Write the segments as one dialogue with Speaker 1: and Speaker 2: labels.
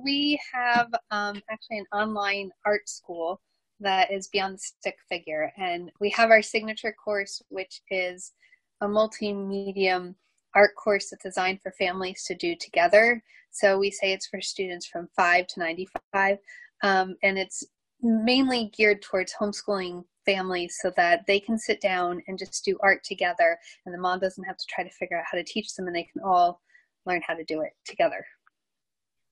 Speaker 1: we have actually an online art school that is beyond the stick figure. And we have our signature course, which is a multimedia art course that's designed for families to do together. So we say it's for students from 5 to 95. And it's mainly geared towards homeschooling families so that they can sit down and just do art together. And the mom doesn't have to try to figure out how to teach them, and they can all learn how to do it together.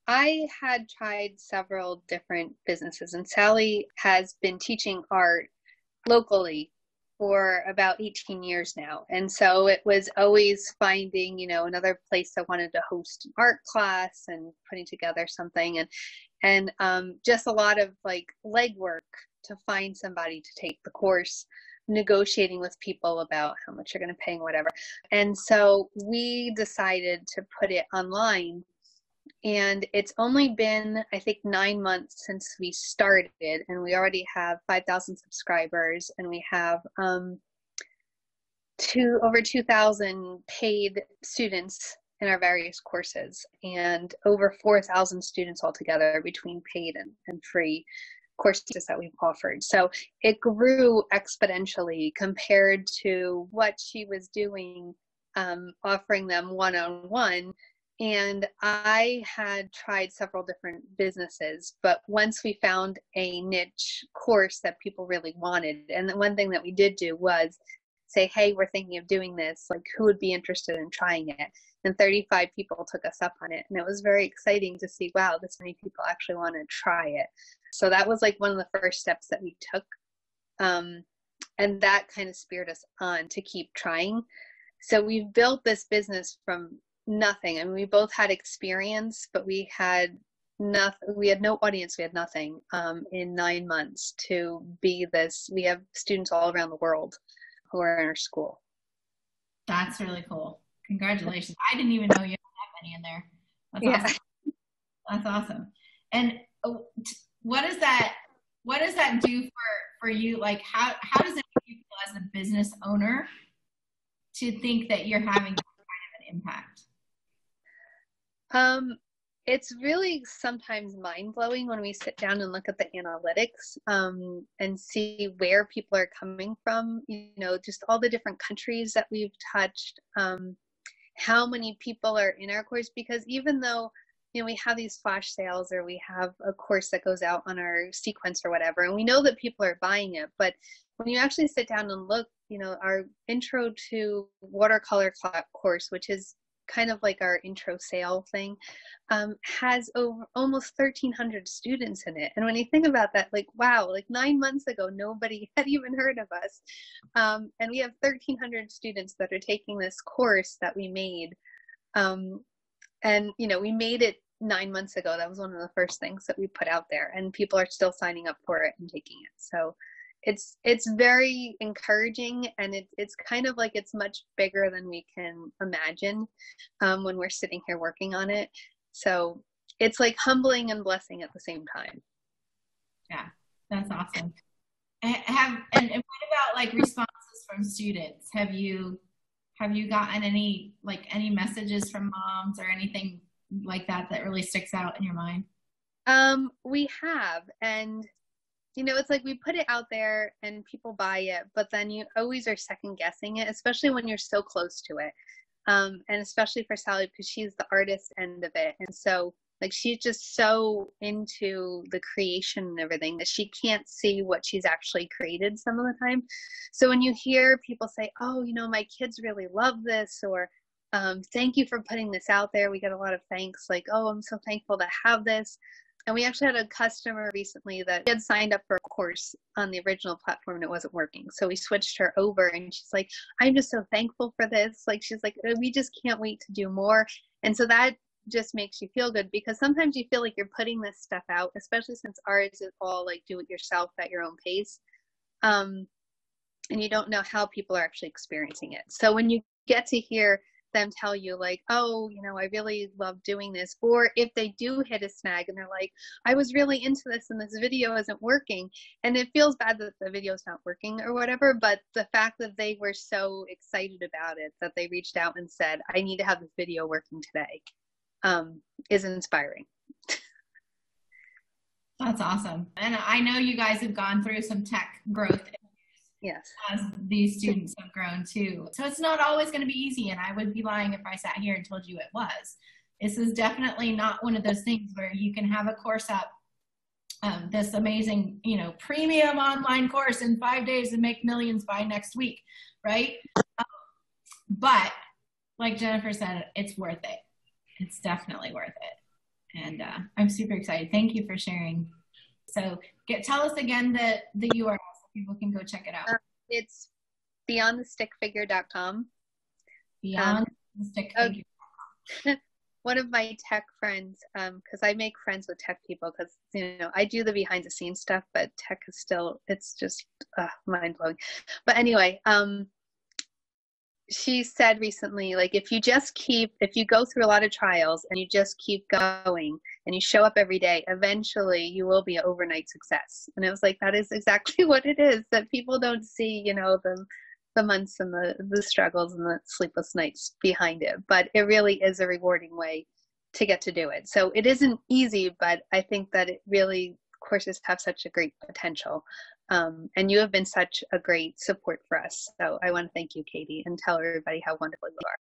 Speaker 1: I had tried several different businesses, and Sally has been teaching art locally for about 18 years now. And so it was always finding, another place that wanted to host an art class and putting together something, and just a lot of like legwork to find somebody to take the course, negotiating with people about how much you're going to pay and whatever. And so we decided to put it online. And it's only been, I think, 9 months since we started, and we already have 5,000 subscribers, and we have over 2,000 paid students in our various courses, and over 4,000 students altogether between paid and free courses that we've offered. So it grew exponentially compared to what she was doing, offering them one-on-one. And I had tried several different businesses, but once we found a niche course that people really wanted, and the one thing that we did do was say, hey, we're thinking of doing this, like who would be interested in trying it? And 35 people took us up on it. And it was very exciting to see, wow, this many people actually want to try it. So that was like one of the first steps that we took. And that kind of spurred us on to keep trying. So we've built this business from nothing. I mean, we both had experience, but we had nothing. We had no audience. We had nothing in 9 months to be this. We have students all around the world who are in our school.
Speaker 2: That's really cool. Congratulations. I didn't even know you had that many in there. That's awesome. That's awesome. And what does that do for you? Like how does it make you feel as a business owner to think that you're having that kind of an impact?
Speaker 1: It's really sometimes mind-blowing when we sit down and look at the analytics and see where people are coming from, just all the different countries that we've touched, how many people are in our course, because even though, we have these flash sales or we have a course that goes out on our sequence or whatever, and we know that people are buying it, but when you actually sit down and look, our intro to watercolor course, which is kind of like our intro sale thing, has over almost 1,300 students in it. And when you think about that, like, wow, like 9 months ago, nobody had even heard of us. And we have 1,300 students that are taking this course that we made. And, we made it 9 months ago. That was one of the first things that we put out there, and people are still signing up for it and taking it. So it's very encouraging, and it's kind of like it's much bigger than we can imagine when we're sitting here working on it. So it's like humbling and blessing at the same time.
Speaker 2: Yeah, that's awesome. And what about like responses from students? Have you gotten any messages from moms or anything like that really sticks out in your mind?
Speaker 1: We have, and it's like we put it out there and people buy it, but then you always are second guessing it, especially when you're so close to it. And especially for Sally, because she's the artist end of it. And so like, she's just so into the creation and everything that she can't see what she's actually created some of the time. So when you hear people say, oh, my kids really love this, or thank you for putting this out there, we get a lot of thanks, like, oh, I'm so thankful to have this. And we actually had a customer recently that had signed up for a course on the original platform and it wasn't working. So we switched her over, and she's like, I'm just so thankful for this. Like, she's like, we just can't wait to do more. And so that just makes you feel good, because sometimes you feel like you're putting this stuff out, especially since ours is all like do it yourself at your own pace. And you don't know how people are actually experiencing it. So when you get to hear them tell you like, oh, I really love doing this, or if they do hit a snag and they're like, I was really into this and this video isn't working, and it feels bad that the video's not working or whatever, but the fact that they were so excited about it that they reached out and said, I need to have this video working today, is inspiring.
Speaker 2: That's awesome. And I know you guys have gone through some tech growth.
Speaker 1: Yes.
Speaker 2: As these students have grown too. So it's not always going to be easy. And I would be lying if I sat here and told you it was. This is definitely not one of those things where you can have a course up, this amazing, you know, premium online course in 5 days and make millions by next week, right? But like Jennifer said, it's worth it. It's definitely worth it. And I'm super excited. Thank you for sharing. So tell us again the URL so people can go check it out.
Speaker 1: It's beyondthestickfigure.com.
Speaker 2: Beyond the stick figure.
Speaker 1: One of my tech friends, because I make friends with tech people, because, you know, I do the behind the scenes stuff, but tech is still, it's just mind blowing. But anyway, she said recently, like, if you go through a lot of trials and you just keep going and you show up every day, eventually you will be an overnight success. And it was like, that is exactly what it is, that people don't see, you know, the months and the struggles and the sleepless nights behind it. But it really is a rewarding way to get to do it. So it isn't easy, but I think that it really, courses have such a great potential. And you have been such a great support for us. So I want to thank you, Katie, and tell everybody how wonderful you are.